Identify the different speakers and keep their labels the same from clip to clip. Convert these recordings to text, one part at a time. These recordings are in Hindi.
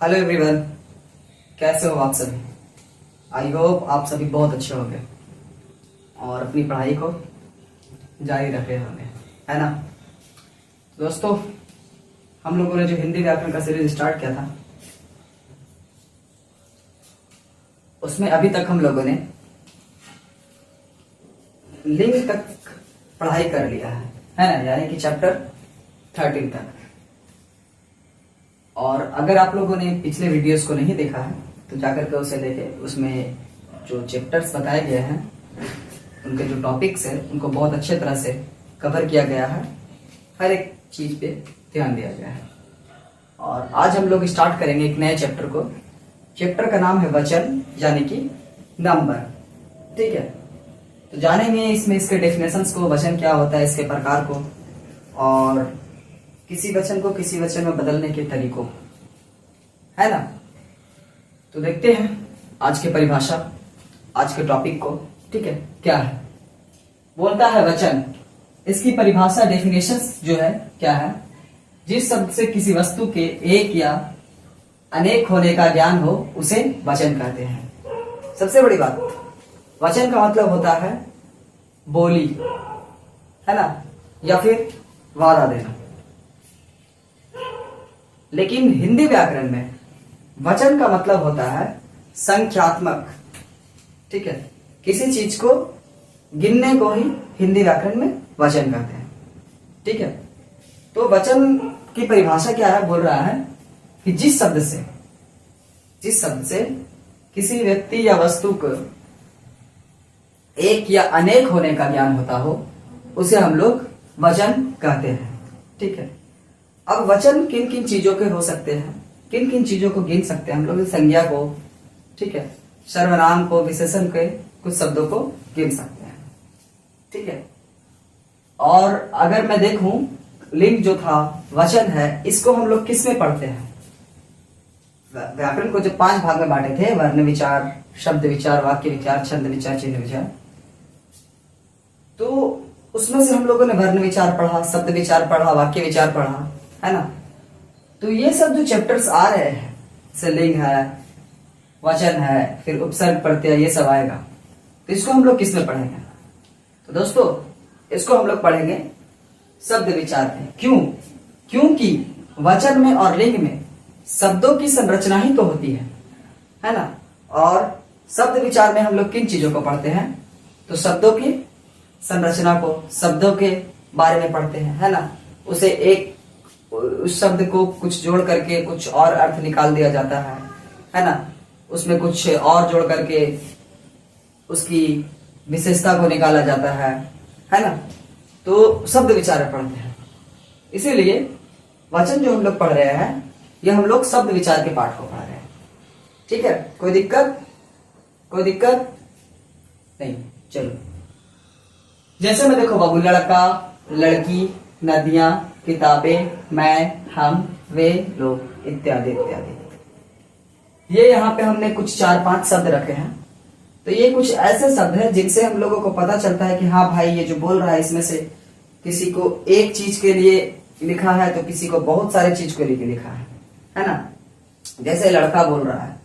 Speaker 1: हेलो एवरीवन, कैसे हो आप सभी। आई होप आप सभी बहुत अच्छे होंगे और अपनी पढ़ाई को जारी रख रहे होंगे, है ना। दोस्तों, हम लोगों ने जो हिंदी व्याकरण का सीरीज स्टार्ट किया था उसमें अभी तक हम लोगों ने लिंग तक पढ़ाई कर लिया है ना, यानी कि चैप्टर 13 तक। और अगर आप लोगों ने पिछले वीडियोस को नहीं देखा है तो जाकर के उसे देखें। उसमें जो चैप्टर्स बताए गए हैं, उनके जो टॉपिक्स हैं, उनको बहुत अच्छे तरह से कवर किया गया है। हर एक चीज पे ध्यान दिया गया है। और आज हम लोग स्टार्ट करेंगे एक नए चैप्टर को। चैप्टर का नाम है वचन, यानी कि नंबर। ठीक है, तो जानेंगे इसमें इसके डेफिनेशंस को, वचन क्या होता है, इसके प्रकार को, और किसी वचन को किसी वचन में बदलने के तरीकों, है ना। तो देखते हैं आज की परिभाषा, आज के टॉपिक को। ठीक है, क्या है, बोलता है वचन। इसकी परिभाषा, डेफिनेशंस जो है क्या है, जिस शब्द से किसी वस्तु के एक या अनेक होने का ज्ञान हो उसे वचन कहते हैं। सबसे बड़ी बात, वचन का मतलब होता है बोली, है ना, या फिर वादा देना। लेकिन हिंदी व्याकरण में वचन का मतलब होता है संख्यात्मक। ठीक है, किसी चीज को गिनने को ही हिंदी व्याकरण में वचन कहते हैं। ठीक है, तो वचन की परिभाषा क्या है, बोल रहा है कि जिस शब्द से किसी व्यक्ति या वस्तु को एक या अनेक होने का ज्ञान होता हो उसे हम लोग वचन कहते हैं। ठीक है, अब वचन किन किन चीजों के हो सकते हैं, किन किन चीजों को गिन सकते हैं हम लोग, संज्ञा को, ठीक है, सर्वनाम को, विशेषण के कुछ शब्दों को गिन सकते हैं। ठीक है, और अगर मैं देखूं लिंग जो था वचन है, इसको हम लोग किस में पढ़ते हैं। व्याकरण को जो 5 भाग में बांटे थे, वर्ण विचार, शब्द विचार, वाक्य विचार, छंद विचार, चिन्ह विचार, तो उसमें से हम लोगों ने वर्ण विचार पढ़ा, शब्द विचार पढ़ा, वाक्य विचार पढ़ा, है ना। तो ये सब जो चैप्टर्स आ रहे हैं, जैसे लिंग है, वचन है, फिर उपसर्ग प्रत्यय, ये सब आएगा, तो इसको हम लोग किस में पढ़ेंगे। तो दोस्तों, इसको हम लोग पढ़ेंगे शब्द विचार में। क्यों? क्योंकि वचन में और लिंग में शब्दों की संरचना ही तो होती है ना। और शब्द विचार में हम लोग किन चीजों को पढ़ते हैं, तो शब्दों की संरचना को, शब्दों के बारे में पढ़ते हैं, है ना। उसे एक, उस शब्द को कुछ जोड़ करके कुछ और अर्थ निकाल दिया जाता है ना। उसमें कुछ और जोड़ करके उसकी विशेषता को निकाला जाता है ना। तो शब्द विचार पढ़ते हैं। इसीलिए वचन जो हम लोग पढ़ रहे हैं, ये हम लोग शब्द विचार के पाठ को पढ़ रहे हैं। ठीक है, कोई दिक्कत नहीं। चलो, जैसे मैं देखो बाबू, लड़का, लड़की, नदियां, किताबें, मैं, हम, वे, लोग, इत्यादि इत्यादि। ये यहाँ पे हमने कुछ 4-5 शब्द रखे हैं। तो ये कुछ ऐसे शब्द हैं जिनसे हम लोगों को पता चलता है कि हाँ भाई, ये जो बोल रहा है इसमें से किसी को एक चीज के लिए लिखा है तो किसी को बहुत सारे चीज को लिए लिखा है ना। जैसे लड़का बोल रहा है,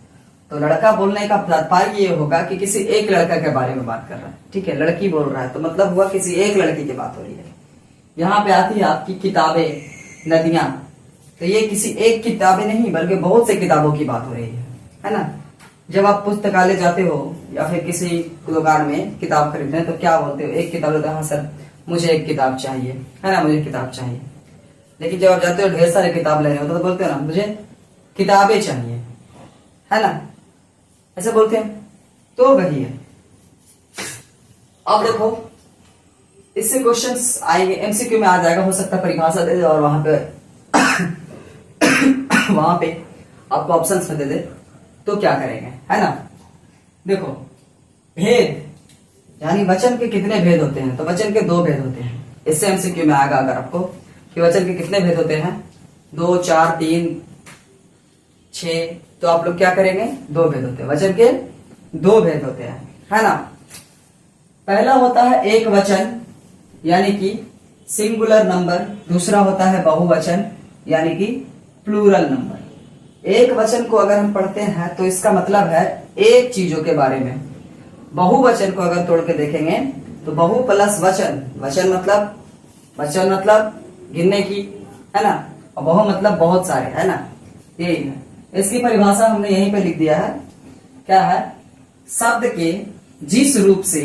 Speaker 1: तो लड़का बोलने का तात्पर्य ये होगा कि किसी एक लड़का के बारे में बात कर रहा है। ठीक है, लड़की बोल रहा है तो मतलब हुआ किसी एक लड़की की बात हो रही है। यहाँ पे आती है आपकी किताबें, नदियां, तो ये किसी एक किताबें नहीं बल्कि बहुत से किताबों की बात हो रही है ना। जब आप पुस्तकालय जाते हो या फिर किसी दुकान में किताब खरीदते हैं तो क्या बोलते हो, एक किताब लेते हो, हाँ सर मुझे एक किताब चाहिए, है ना, मुझे किताब चाहिए। लेकिन जब आप जाते हो ढेर सारे किताब लेने हो तो बोलते हो ना, मुझे किताबें चाहिए, है ना, ऐसे बोलते हैं। तो वही है। अब देखो, इससे क्वेश्चंस आएंगे, एमसीक्यू में आ जाएगा, हो सकता है परिभाषा दे दे और वहां पे आपको ऑप्शंस में दे दे, तो क्या करेंगे, है ना। देखो, भेद, यानी वचन के कितने भेद होते हैं, तो वचन के 2 भेद होते हैं। इससे एमसीक्यू में आएगा अगर आपको कि वचन के कितने भेद होते हैं, 2, 4, 3, 6, तो आप लोग क्या करेंगे, 2 भेद होते हैं। वचन के 2 भेद होते हैं, है ना। पहला होता है एक वचन, यानी कि सिंगुलर नंबर। दूसरा होता है बहुवचन, यानी कि प्लूरल नंबर। एक वचन को अगर हम पढ़ते हैं तो इसका मतलब है एक चीजों के बारे में। बहुवचन को अगर तोड़ के देखेंगे तो बहु प्लस वचन, वचन मतलब गिनने की, है ना, और बहु मतलब बहुत सारे, है ना, यही है। इसकी परिभाषा हमने यहीं पे लिख दिया है। क्या है? शब्द के जिस रूप से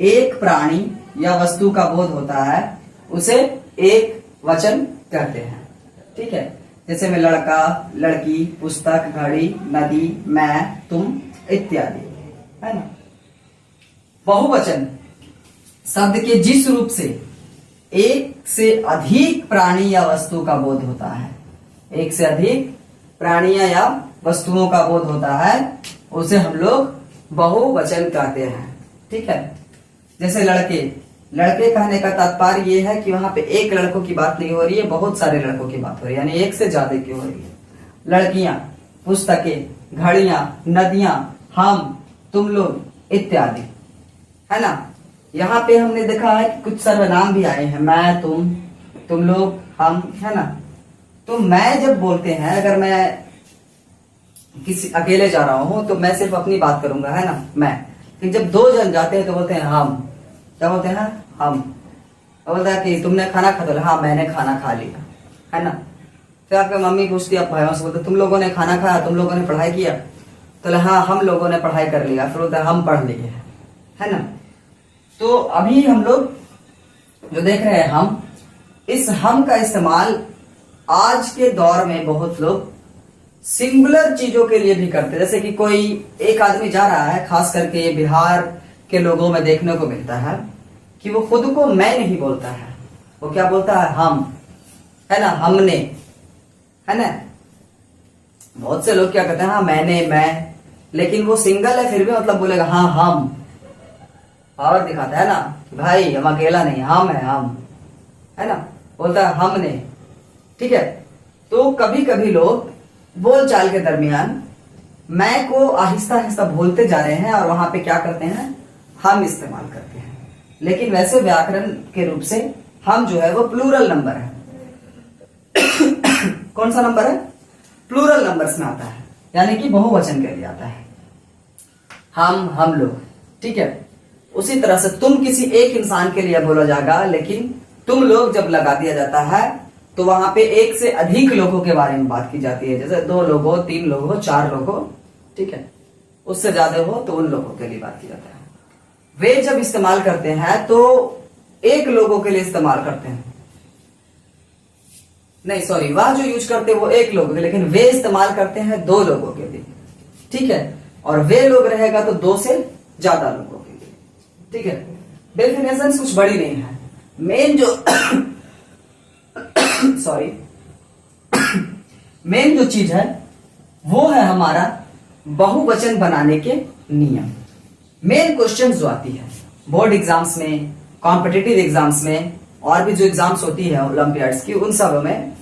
Speaker 1: एक प्राणी या वस्तु का बोध होता है उसे एक वचन कहते हैं। ठीक है, जैसे में लड़का, लड़की, पुस्तक, घड़ी, नदी, मैं, तुम इत्यादि, है ना। बहुवचन शब्द के जिस रूप से एक से अधिक प्राणी या वस्तु का बोध होता है, एक से अधिक प्राणियां या वस्तुओं का बोध होता है उसे हम लोग बहुवचन कहते हैं। ठीक है, जैसे लड़के, लड़के कहने का तात्पर्य ये है कि वहां पे एक लड़कों की बात नहीं हो रही है, बहुत सारे लड़कों की बात हो रही है, यानी एक से ज्यादा की हो रही है। लड़कियां, पुस्तकें, घड़ियां, नदियां, हम, तुम लोग इत्यादि, है ना। यहाँ पे हमने देखा है कि कुछ सर्वनाम भी आए हैं, मैं, तुम लोग, हम, है ना। तो मैं जब बोलते हैं, अगर मैं किसी अकेले जा रहा हूं तो मैं सिर्फ अपनी बात करूंगा, है ना, मैं। लेकिन जब दो जन जाते हैं तो बोलते हैं हम। क्या बोलते हैं? हम। बोलता है कि तुमने खाना खा लिया? हाँ मैंने खाना खा लिया, है ना। फिर आपकी मम्मी पूछती है आप भाइयों से, बोलते तुम लोगों ने खाना खाया, तुम लोगों ने पढ़ाई किया? तो हाँ हम लोगों ने पढ़ाई कर लिया। फिर बोलता है हम पढ़ लिए, है ना। तो अभी हम लोग जो देख रहे हैं, हम, इस हम का इस्तेमाल आज के दौर में बहुत लोग सिंगुलर चीजों के लिए भी करते हैं। जैसे कि कोई एक आदमी जा रहा है, खास करके बिहार के लोगों में देखने को मिलता है कि वो खुद को मैं नहीं बोलता है, वो क्या बोलता है? हम, है ना, हमने, है ना। बहुत से लोग क्या कहते हैं? हाँ मैंने, मैं, लेकिन वो सिंगल है फिर भी मतलब बोलेगा हाँ हम, पावर दिखाता है ना कि भाई हम अकेला नहीं, हम है, हम, है ना, बोलता है हमने। ठीक है, तो कभी कभी लोग बोलचाल के दरमियान मैं को आहिस्ता आहिस्ता बोलते जा रहे हैं और वहां पे क्या करते हैं? हम इस्तेमाल करते हैं। लेकिन वैसे व्याकरण के रूप से हम जो है वो प्लूरल नंबर है। कौन सा नंबर है? प्लूरल नंबर्स में आता है, यानी कि बहुवचन के लिए आता है। हम लोग। ठीक है, उसी तरह से तुम किसी एक इंसान के लिए बोला जाएगा, लेकिन तुम लोग जब लगा दिया जाता है तो वहां पे एक से अधिक लोगों के बारे में बात की जाती है। जैसे 2 लोग हो, 3 लोग हो, 4 लोग हो, ठीक है, उससे ज्यादा हो तो उन लोगों के लिए बात की जाता है। वे जब इस्तेमाल करते हैं तो एक लोगों के लिए इस्तेमाल करते हैं, नहीं सॉरी, वह जो यूज करते हैं वो एक लोगों के, लेकिन वे इस्तेमाल करते हैं 2 लोगों के लिए। ठीक है, और वे लोग रहेगा तो 2 से ज्यादा लोगों के लिए। ठीक है, डेफिनेशन कुछ बड़ी नहीं है। मेन जो सॉरी मेन जो चीज है वो है हमारा बहुवचन बनाने के नियम। मेन क्वेश्चन जो आती है बोर्ड एग्जाम्स में, कॉम्पिटिटिव एग्जाम्स में, और भी जो एग्जाम्स होती है ओलंपियाड्स की, उन सब में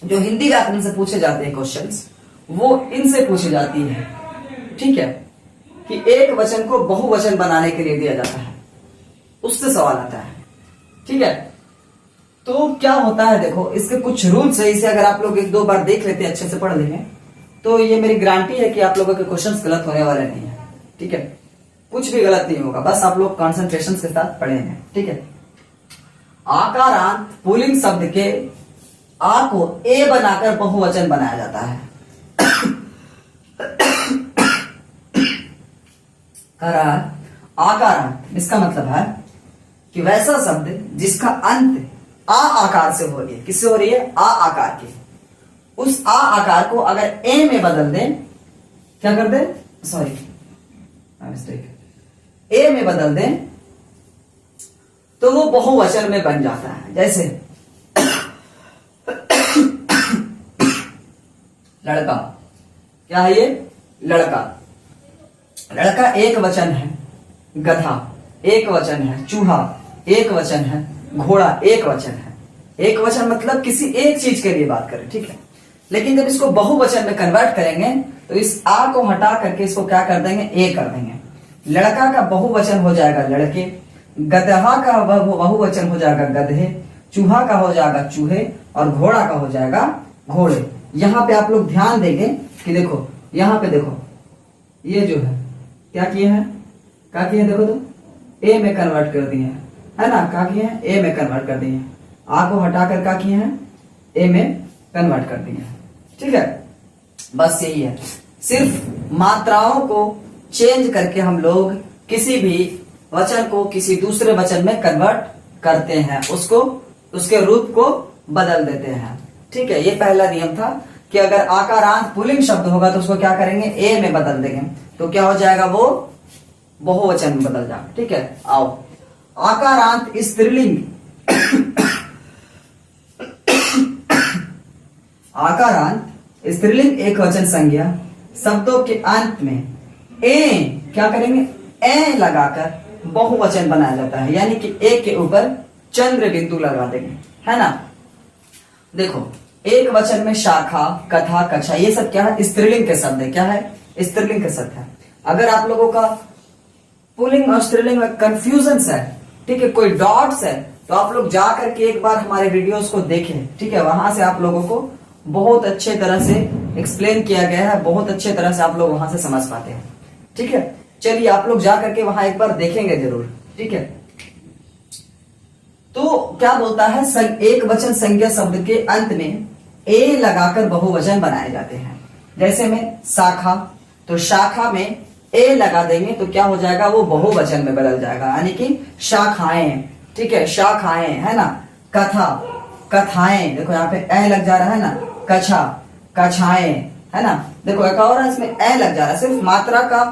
Speaker 1: जो हिंदी व्याकरण से पूछे जाते हैं क्वेश्चंस, वो इनसे पूछी जाती है। ठीक है, कि एक वचन को बहुवचन बनाने के लिए दिया जाता है, उससे सवाल आता है। ठीक है, तो क्या होता है, देखो इसके कुछ रूल्स है। इसे अगर आप लोग 1-2 बार देख लेते हैं, अच्छे से पढ़ लेंगे, तो ये मेरी गारंटी है कि आप लोगों के क्वेश्चंस गलत होने वाले नहीं है। ठीक है, कुछ भी गलत नहीं होगा, बस आप लोग कॉन्सेंट्रेशन के साथ पढ़ेंगे। ठीक है, आकारांत पुल्लिंग शब्द के आ को ए बनाकर बहुवचन बनाया जाता है। आकारांत, इसका मतलब है कि वैसा शब्द जिसका अंत आ आकार से हो रही है। किससे हो रही है? आ आकार के। उस आ आकार को अगर ए में बदल दें, क्या कर दें, सॉरी मिस्टेक, ए में बदल दें तो वो बहुवचन में बन जाता है। जैसे लड़का, क्या है ये? लड़का। लड़का एक वचन है, गधा एक वचन है, चूहा एक वचन है, घोड़ा एक वचन है। एक वचन मतलब किसी एक चीज के लिए बात करें। ठीक है, लेकिन जब इसको बहुवचन में कन्वर्ट करेंगे तो इस आ को हटा करके इसको क्या कर देंगे? ए कर देंगे। लड़का का बहुवचन हो जाएगा लड़के, गधा का बहुवचन हो जाएगा गधे, चूहा का हो जाएगा चूहे, और घोड़ा का हो जाएगा घोड़े। यहां पे आप लोग ध्यान देंगे कि देखो यहां पे देखो ये जो है क्या किए हैं, क्या किए हैं, देखो तो ए में कन्वर्ट कर दिए हैं, है ना, क्या किए हैं, ए में कन्वर्ट कर दिए हैं, आ को हटाकर क्या किए हैं, ए में कन्वर्ट कर दिए हैं। ठीक है, बस यही है, सिर्फ मात्राओं को चेंज करके हम लोग किसी भी वचन को किसी दूसरे वचन में कन्वर्ट करते हैं, उसको उसके रूप को बदल देते हैं। ठीक है, ये पहला नियम था कि अगर आकारांत पुल्लिंग शब्द होगा तो उसको क्या करेंगे, ए में बदल देंगे, तो क्या हो जाएगा, वो बहुवचन में बदल जाएगा। ठीक है, आओ आकारांत स्त्रीलिंग आकारांत स्त्रीलिंग एक वचन संज्ञा शब्दों के अंत में ए क्या करेंगे, ए लगाकर बहुवचन बनाया जाता है, यानी कि ए के ऊपर चंद्र बिंदु लगा देंगे, है ना। देखो एक वचन में शाखा, कथा, कक्षा, ये सब क्या है, स्त्रीलिंग के शब्द है। क्या है, स्त्रीलिंग के शब्द है। अगर आप लोगों का पुल्लिंग और स्त्रीलिंग में कंफ्यूजन है, ठीक है, कोई डॉट्स है, तो आप लोग जा करके एक बार हमारे वीडियोस को देखें। ठीक है, वहां से आप लोगों को बहुत अच्छे तरह से एक्सप्लेन किया गया है, बहुत अच्छे तरह से आप लोग वहां से समझ पाते हैं। ठीक है, चलिए आप लोग जा करके वहां एक बार देखेंगे जरूर। ठीक है, तो क्या बोलता है, एक वचन संज्ञा शब्द के अंत में ए लगाकर बहुवचन बनाए जाते हैं। जैसे में शाखा, तो शाखा में ए लगा देंगे तो क्या हो जाएगा, वो बहुवचन में बदल जाएगा, यानी कि शाखाएं। ठीक है, शाखाएं, है ना। कथा, कथाएं, देखो यहाँ पे ए लग जा रहा है ना, कछा, कछाएं, है ना। देखो एक और इसमें ए लग जा रहा है, सिर्फ मात्रा का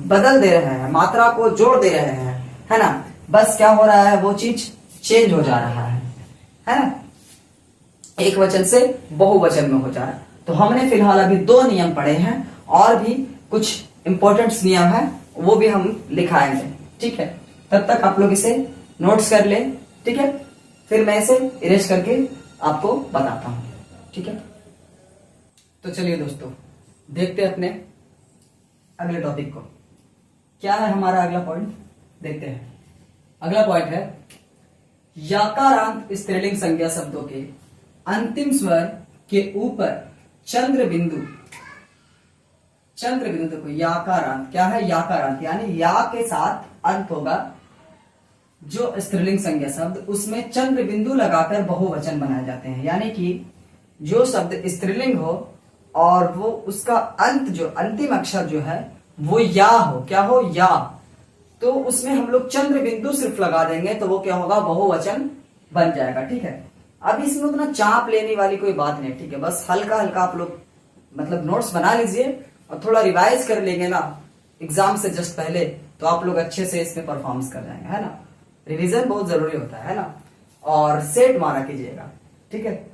Speaker 1: बदल दे रहे हैं, मात्रा को जोड़ दे रहे हैं, है ना। बस क्या हो रहा है, वो चीज चेंज हो जा रहा है ना, एक वचन से बहुवचन में हो जा रहा है। तो हमने फिलहाल अभी 2 नियम पढ़े हैं, और भी कुछ इंपॉर्टेंट नियम है वो भी हम लिखाएंगे। ठीक है, तब तक आप लोग इसे नोट्स कर ले। ठीक है, फिर मैं इसे इरेज करके आपको बताता हूं। ठीक है, तो चलिए दोस्तों देखते हैं अपने अगले टॉपिक को। क्या है हमारा अगला पॉइंट, देखते हैं। अगला पॉइंट है याकारांत स्त्रीलिंग संज्ञा शब्दों के अंतिम स्वर के ऊपर चंद्र बिंदु, चंद्र बिंदु देखो याकारांत क्या है, याकारांत यानी या के साथ अंत होगा जो स्त्रीलिंग संज्ञा शब्द, उसमें चंद्र बिंदु लगाकर बहुवचन बनाए जाते हैं। यानी कि जो शब्द स्त्रीलिंग हो और वो उसका अंत जो अंतिम अक्षर जो है वो या हो, क्या हो, या, तो उसमें हम लोग चंद्र बिंदु सिर्फ लगा देंगे तो वो क्या होगा, बहुवचन बन जाएगा। ठीक है, अब इसमें उतना चाप लेने वाली कोई बात नहीं। ठीक है, बस हल्का हल्का आप लोग मतलब नोट्स बना लीजिए और थोड़ा रिवाइज कर लेंगे ना एग्जाम से जस्ट पहले, तो आप लोग अच्छे से इसमें परफॉर्मेंस कर जाएंगे, है ना। रिवीजन बहुत जरूरी होता है ना, और सेट मारा कीजिएगा। ठीक है,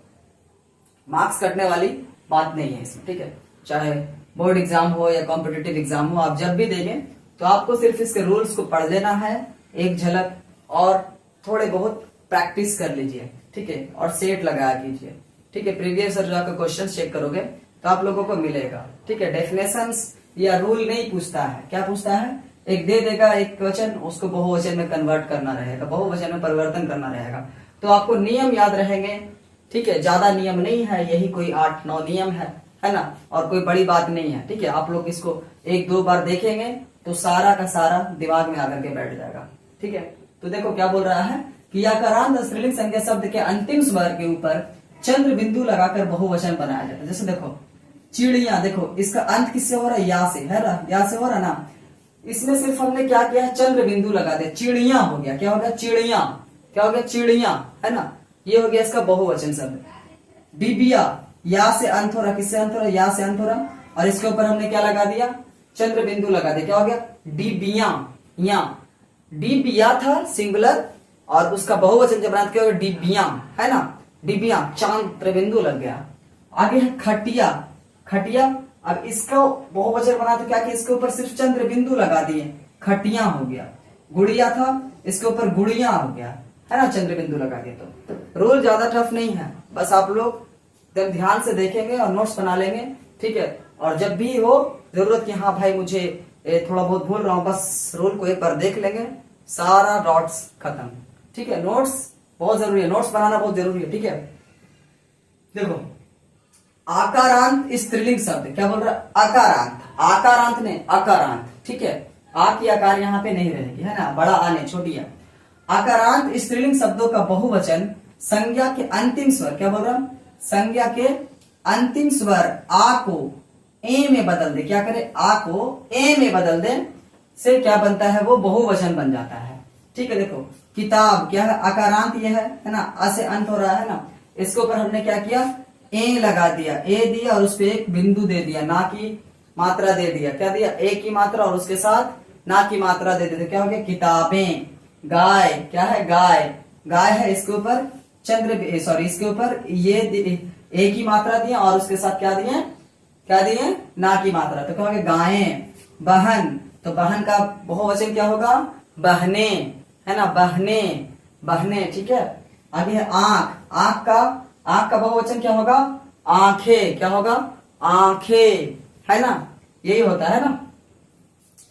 Speaker 1: मार्क्स कटने वाली बात नहीं है इसमें। ठीक है, चाहे बोर्ड एग्जाम हो या कॉम्पिटिटिव एग्जाम हो, आप जब भी देंगे तो आपको सिर्फ इसके रूल्स को पढ़ लेना है एक झलक, और थोड़े बहुत प्रैक्टिस कर लीजिए। ठीक है, और सेट लगाया कीजिए। ठीक है, प्रीवियस ईयर जाकर क्वेश्चन चेक करोगे तो आप लोगों को मिलेगा। ठीक है, डेफिनेशंस या रूल नहीं पूछता है, क्या पूछता है, एक दे देगा एक वचन, उसको बहुवचन में कन्वर्ट करना रहेगा, बहुवचन में परिवर्तन करना रहेगा। तो आपको नियम याद रहेंगे। ठीक है, ज्यादा नियम नहीं है, यही कोई 8-9 नियम है ना, और कोई बड़ी बात नहीं है। ठीक है, आप लोग इसको 1-2 बार देखेंगे तो सारा का सारा दिमाग में आकर के बैठ जाएगा। ठीक है, तो देखो क्या बोल रहा है कि याकारांत स्त्रीलिंग संज्ञा शब्द के अंतिम स्वर के ऊपर चंद्र बिंदु लगाकर बहुवचन बनाया जाता है। जैसे देखो चिड़िया, देखो इसका अंत किससे हो रहा है, या से, है ना, या से हो रहा है ना। इसमें सिर्फ हमने क्या किया है, चंद्र बिंदु लगा दिया, चिड़िया हो गया। क्या हो गया, चिड़िया, क्या हो गया, चिड़िया, है ना। ये हो गया इसका बहुवचन शब्द। डिबिया, या से अंत हो रहा, किससे अंत हो रहा, या से अंत हो रहा, और इसके ऊपर हमने क्या लगा दिया, चंद्र बिंदु लगा दिया। क्या हो गया, डिबिया, या डिबिया था सिंगुलर, और उसका बहुवचन जब बनाते क्या हो गया, डिबिया, है ना, डिबिया, चंद्र बिंदु लग गया। आगे है खटिया, खटिया, अब इसका बहुवचन बना तो क्या किया, इसके ऊपर सिर्फ चंद्र बिंदु लगा दिए, खटिया हो गया। गुड़िया था, इसके ऊपर गुड़िया हो गया, है ना, चंद्र बिंदु लगा दिए। तो रूल ज्यादा टफ नहीं है, बस आप लोग जब ध्यान से देखेंगे और नोट्स बना लेंगे। ठीक है, और जब भी हो जरूरत कि हाँ भाई मुझे थोड़ा बहुत भूल रहा हूं, बस रूल को एक बार देख लेंगे, सारा डॉट्स खत्म। ठीक है, नोट्स बहुत जरूरी है, नोट्स बनाना बहुत जरूरी है। ठीक है, देखो आकारांत स्त्रीलिंग शब्द, क्या बोल रहा है? आकारांत, आकारांत ने अकारांत, ठीक है, आ की आकार यहाँ पे नहीं रहेगी, है ना, बड़ा आने छोटी आ। आकारांत स्त्रीलिंग शब्दों का बहुवचन संज्ञा के अंतिम स्वर, क्या बोल रहा हूं? संज्ञा के अंतिम स्वर आ को ए में बदल दे, क्या करे? आ को ए में बदल दे से क्या बनता है? वो बहुवचन बन जाता है, ठीक है। देखो किताब क्या है? आकारांत ये है ना, आ से अंत हो रहा है ना, इसके ऊपर हमने क्या किया? ए लगा दिया, ए दिया और उस पे एक बिंदु दे दिया, ना की मात्रा दे दिया, क्या दिया? ए की मात्रा और उसके साथ ना की मात्रा दे देते, क्या हो गया? किताबें। गाय क्या है? गाय, गाय है, इसके ऊपर चंद्र, सॉरी इसके ऊपर ये ए की मात्रा दिए और उसके साथ क्या दिए? क्या दिए? ना की मात्रा, तो क्या हो गया? गायें। बहन, तो बहन का बहुवचन क्या होगा? बहने, है ना, बहने, बहने, ठीक है। आगे है आंख, आंख का बहुवचन क्या होगा? आंखें, क्या होगा? आंखें, है ना, यही होता है ना।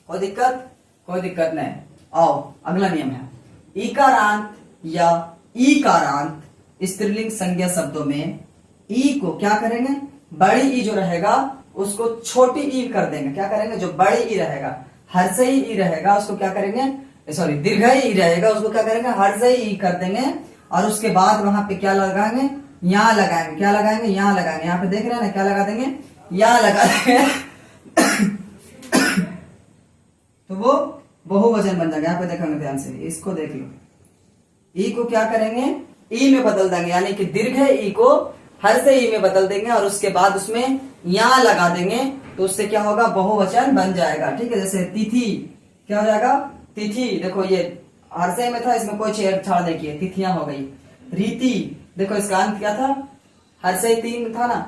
Speaker 1: कोई दिक्कत? कोई दिक्कत नहीं। आओ अगला नियम है, इकारांत या ईकारांत स्त्रीलिंग संज्ञा शब्दों में ई को क्या करेंगे? बड़ी ई जो रहेगा उसको छोटी ई कर देंगे, क्या करेंगे? जो बड़ी ई रहेगा, हर्षई ई रहेगा, उसको क्या करेंगे? सॉरी दीर्घई ई रहेगा, उसको क्या करेंगे? हर्षई ई कर देंगे और उसके बाद वहां पे क्या लगाएंगे? यहाँ लगाएंगे, क्या लगाएंगे? यहाँ लगाएंगे, यहाँ पे देख रहे हैं ना, क्या लगा देंगे? यहाँ लगा देंगे तो वो बहुवचन बन जाएगा। यहाँ पे देखेंगे ध्यान से, इसको देख लो, ई को क्या करेंगे? ई में बदल देंगे, यानी कि दीर्घ ई को हर से ई में बदल देंगे और उसके बाद उसमें यहाँ लगा देंगे, तो उससे क्या होगा? बहुवचन बन जाएगा, ठीक है। जैसे तिथि, क्या हो जाएगा? तिथि, देखो ये हर से में था, इसमें कोई छेड़छाड़ देखिए, तिथियां हो गई। रीति, देखो इसका अंत क्या था? हर से तीन था ना,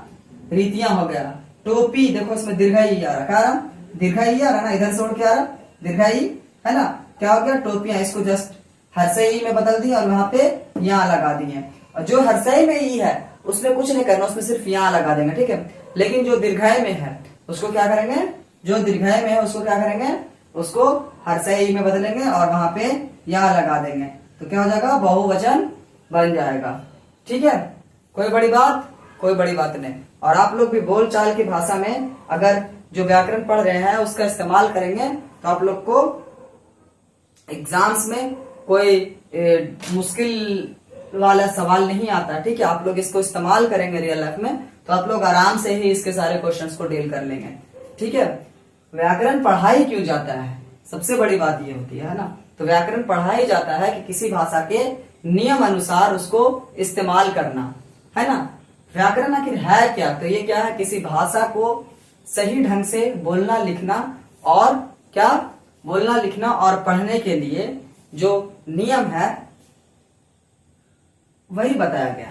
Speaker 1: रीतियां हो गया। टोपी, देखो इसमें दीर्घई आ रहा, क्या आ रहा? दीर्घई आ रहा ना, इधर से उड़ के आ रहा, दीर्घई, है ना, क्या हो गया? टोपियां, इसको जस्ट हर्षई में बदल दिया और वहां पे यहाँ लगा दिए। और जो हर्षई में ई है उसमें कुछ नहीं करना, उसमें सिर्फ यहाँ लगा देंगे, ठीक है। लेकिन जो दीर्घाय में है उसको क्या करेंगे? जो दीर्घाय में है उसको क्या करेंगे? उसको हर्षई में बदलेंगे और वहां पे यहाँ लगा देंगे, तो क्या हो जाएगा? बहुवचन बन जाएगा, ठीक है। कोई बड़ी बात? कोई बड़ी बात नहीं। और आप लोग भी बोलचाल की भाषा में अगर जो व्याकरण पढ़ रहे हैं उसका इस्तेमाल करेंगे तो आप लोग को एग्जाम्स में कोई मुश्किल वाला सवाल नहीं आता, ठीक है। आप लोग इसको इस्तेमाल करेंगे रियल लाइफ में तो आप लोग आराम से ही इसके सारे क्वेश्चंस को डील कर लेंगे, ठीक है। व्याकरण पढ़ाई क्यों जाता है? सबसे बड़ी बात ये होती है ना, तो व्याकरण पढ़ाई जाता है कि किसी भाषा के नियम अनुसार उसको इस्तेमाल करना, है ना। व्याकरण आखिर है क्या? तो ये क्या है? किसी भाषा को सही ढंग से बोलना लिखना और क्या बोलना लिखना और पढ़ने के लिए जो नियम है वही बताया गया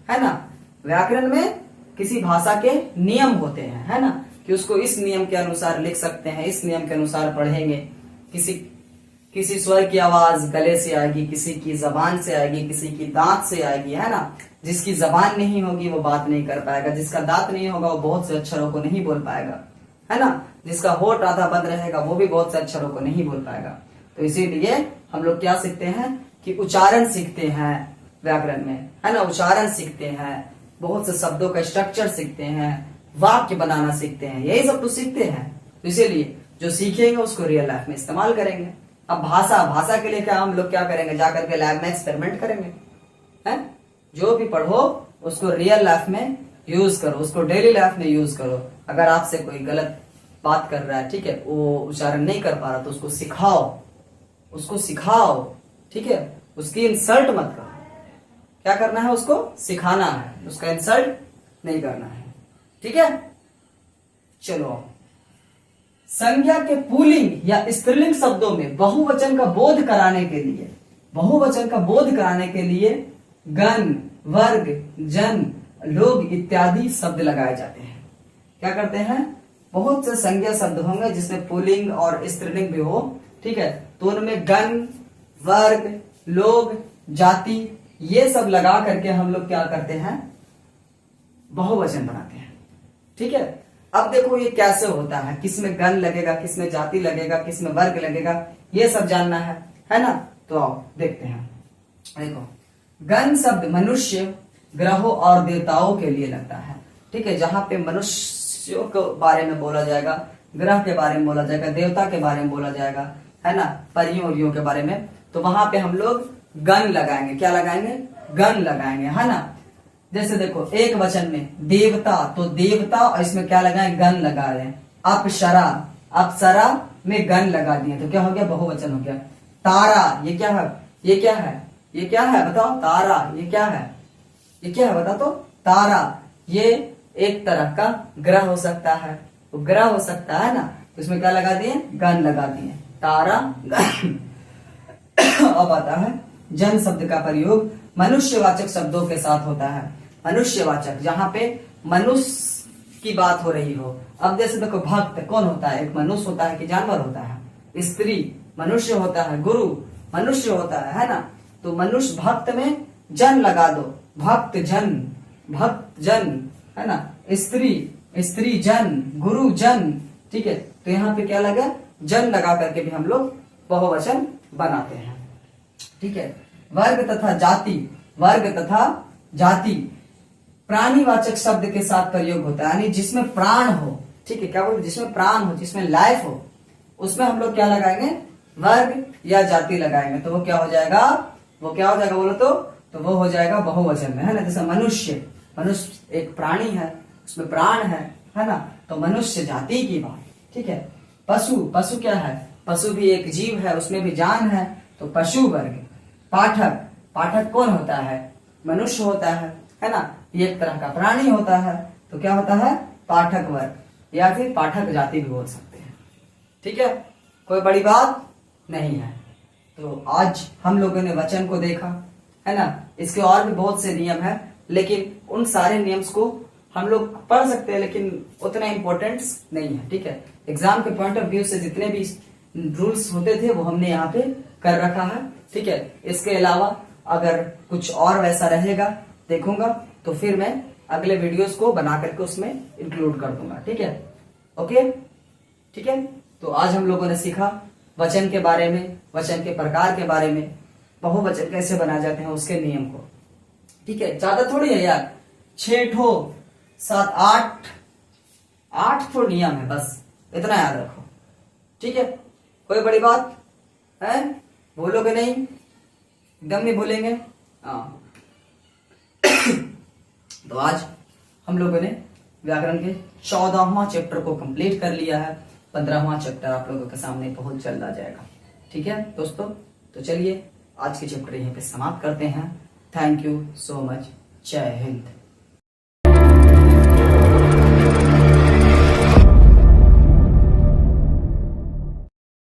Speaker 1: है ना। व्याकरण में किसी भाषा के नियम होते हैं, है ना, कि उसको इस नियम के अनुसार लिख सकते हैं, इस नियम के अनुसार पढ़ेंगे। किसी स्वर की आवाज गले से आएगी, किसी की जबान से आएगी, किसी की दांत से आएगी, है ना। जिसकी जबान नहीं होगी वो बात नहीं कर पाएगा, जिसका दांत नहीं होगा वो बहुत से अक्षरों को नहीं बोल पाएगा, है ना। जिसका होठ आधा बंद रहेगा वो भी बहुत से अक्षरों को नहीं बोल पाएगा। तो इसीलिए हम लोग क्या सीखते हैं कि उच्चारण सीखते हैं व्याकरण में, है ना। उच्चारण सीखते हैं, बहुत से शब्दों का स्ट्रक्चर सीखते हैं, वाक्य बनाना सीखते हैं, यही सब तो सीखते हैं। तो इसीलिए जो सीखेंगे उसको रियल लाइफ में इस्तेमाल करेंगे। अब भाषा के लिए क्या हम लोग क्या करेंगे? जाकर के लैब में एक्सपेरिमेंट करेंगे, है। जो भी पढ़ो उसको रियल लाइफ में यूज करो, उसको डेली लाइफ में यूज करो। अगर आपसे कोई गलत बात कर रहा है, ठीक है, वो उच्चारण नहीं कर पा रहा तो उसको सिखाओ, ठीक है। उसकी इंसल्ट मत करो, क्या करना है? उसको सिखाना है, उसका इंसल्ट नहीं करना है, ठीक है। चलो, संज्ञा के पुल्लिंग या स्त्रीलिंग शब्दों में बहुवचन का बोध कराने के लिए गण, वर्ग, जन, लोग इत्यादि शब्द लगाए जाते हैं। क्या करते हैं? बहुत से संज्ञा शब्द होंगे जिसमें पुल्लिंग और स्त्रीलिंग भी हो, ठीक है, तो उनमें गण, वर्ग, लोग, जाति, ये सब लगा करके हम लोग क्या करते हैं? बहुवचन बनाते हैं, ठीक है। अब देखो ये कैसे होता है, किसमें गण लगेगा, किसमें जाति लगेगा, किसमें वर्ग लगेगा, ये सब जानना है ना। तो आओ देखते हैं। देखो, गण शब्द मनुष्य, ग्रहों और देवताओं के लिए लगता है, ठीक ठीक है, जहां पे मनुष्यों के बारे में बोला जाएगा, ग्रह के बारे में बोला जाएगा, देवता के बारे में बोला जाएगा, है ना, परियों उरियों के बारे में, तो वहां पे हम लोग गण लगाएंगे। क्या लगाएंगे? गण लगाएंगे, है ना। जैसे देखो एक वचन में देवता, तो देवता और इसमें क्या लगाए? गण लगा रहे हैं। अप्सरा, अप्सरा में गण लगा दिए तो क्या हो गया? बहुवचन हो गया। तारा, ये क्या है? ये क्या है? ये क्या है बताओ? तारा, ये क्या है? ये क्या है बता तो? तारा, ये एक तरह का ग्रह हो सकता है, तो ग्रह हो सकता है ना, तो इसमें क्या लगा दिए? गण लगा दिए, तारा गण। अब आता है जन शब्द का प्रयोग मनुष्यवाचक शब्दों के साथ होता है। मनुष्यवाचक, जहां पे मनुष्य की बात हो रही हो। अब जैसे देखो भक्त कौन होता है? एक मनुष्य होता है कि जानवर होता है? स्त्री मनुष्य होता है, गुरु मनुष्य होता है ना। तो मनुष्य, भक्त में जन लगा दो, भक्त जन, भक्त जन, है ना। स्त्री, स्त्री जन, गुरु जन, ठीक है। तो यहाँ पे क्या लगा? जन लगा करके भी हम लोग बहुवचन बनाते हैं, ठीक है। वर्ग तथा जाति, वर्ग तथा जाति प्राणीवाचक शब्द के साथ प्रयोग होता है, यानी जिसमें प्राण हो, ठीक है। क्या बोलते? जिसमें प्राण हो, जिसमें लाइफ हो, उसमें हम लोग क्या लगाएंगे? वर्ग या जाति लगाएंगे। तो वो क्या हो जाएगा? वो क्या हो जाएगा बोलो तो वो हो जाएगा बहुवचन में, है ना। जैसे मनुष्य, मनुष्य एक प्राणी है, उसमें प्राण है ना, तो मनुष्य जाति की बात, ठीक है। पशु, पशु क्या है? पशु भी एक जीव है, उसमें भी जान है, तो पशु वर्ग। पाठक, पाठक कौन होता है? मनुष्य होता है ना, ये एक तरह का प्राणी होता है, तो क्या होता है? पाठक वर्ग या फिर पाठक जाति भी बोल सकते हैं, ठीक है। कोई बड़ी बात नहीं है। तो आज हम लोगों ने वचन को देखा, है ना। इसके और भी बहुत से नियम है, लेकिन उन सारे नियम्स को हम लोग पढ़ सकते हैं, लेकिन उतना इंपॉर्टेंस नहीं है, ठीक है। एग्जाम के पॉइंट ऑफ व्यू से जितने भी रूल्स होते थे वो हमने यहाँ पे कर रखा है, ठीक है। इसके अलावा अगर कुछ और वैसा रहेगा देखूंगा तो फिर मैं अगले वीडियोस को बना करके उसमें इंक्लूड कर दूंगा, ठीक है। ओके, ठीक है। तो आज हम लोगों ने सीखा वचन के बारे में, वचन के प्रकार के बारे में, बहुवचन कैसे बनाए जाते हैं उसके नियम को, ठीक है। ज्यादा थोड़ी है यार, 6 ठो 7 8 ठो नियम है, बस इतना याद रखो, ठीक है। कोई बड़ी बात है? बोलोगे नहीं? एकदम नहीं बोलेंगे? हाँ। तो आज हम लोगों ने व्याकरण के 14वां चैप्टर को कंप्लीट कर लिया है। 15वां चैप्टर आप लोगों के सामने बहुत जल्द आ जाएगा, ठीक है दोस्तों। तो चलिए आज के चैप्टर यहीं पे समाप्त करते हैं। Thank you so much. जय हिंद।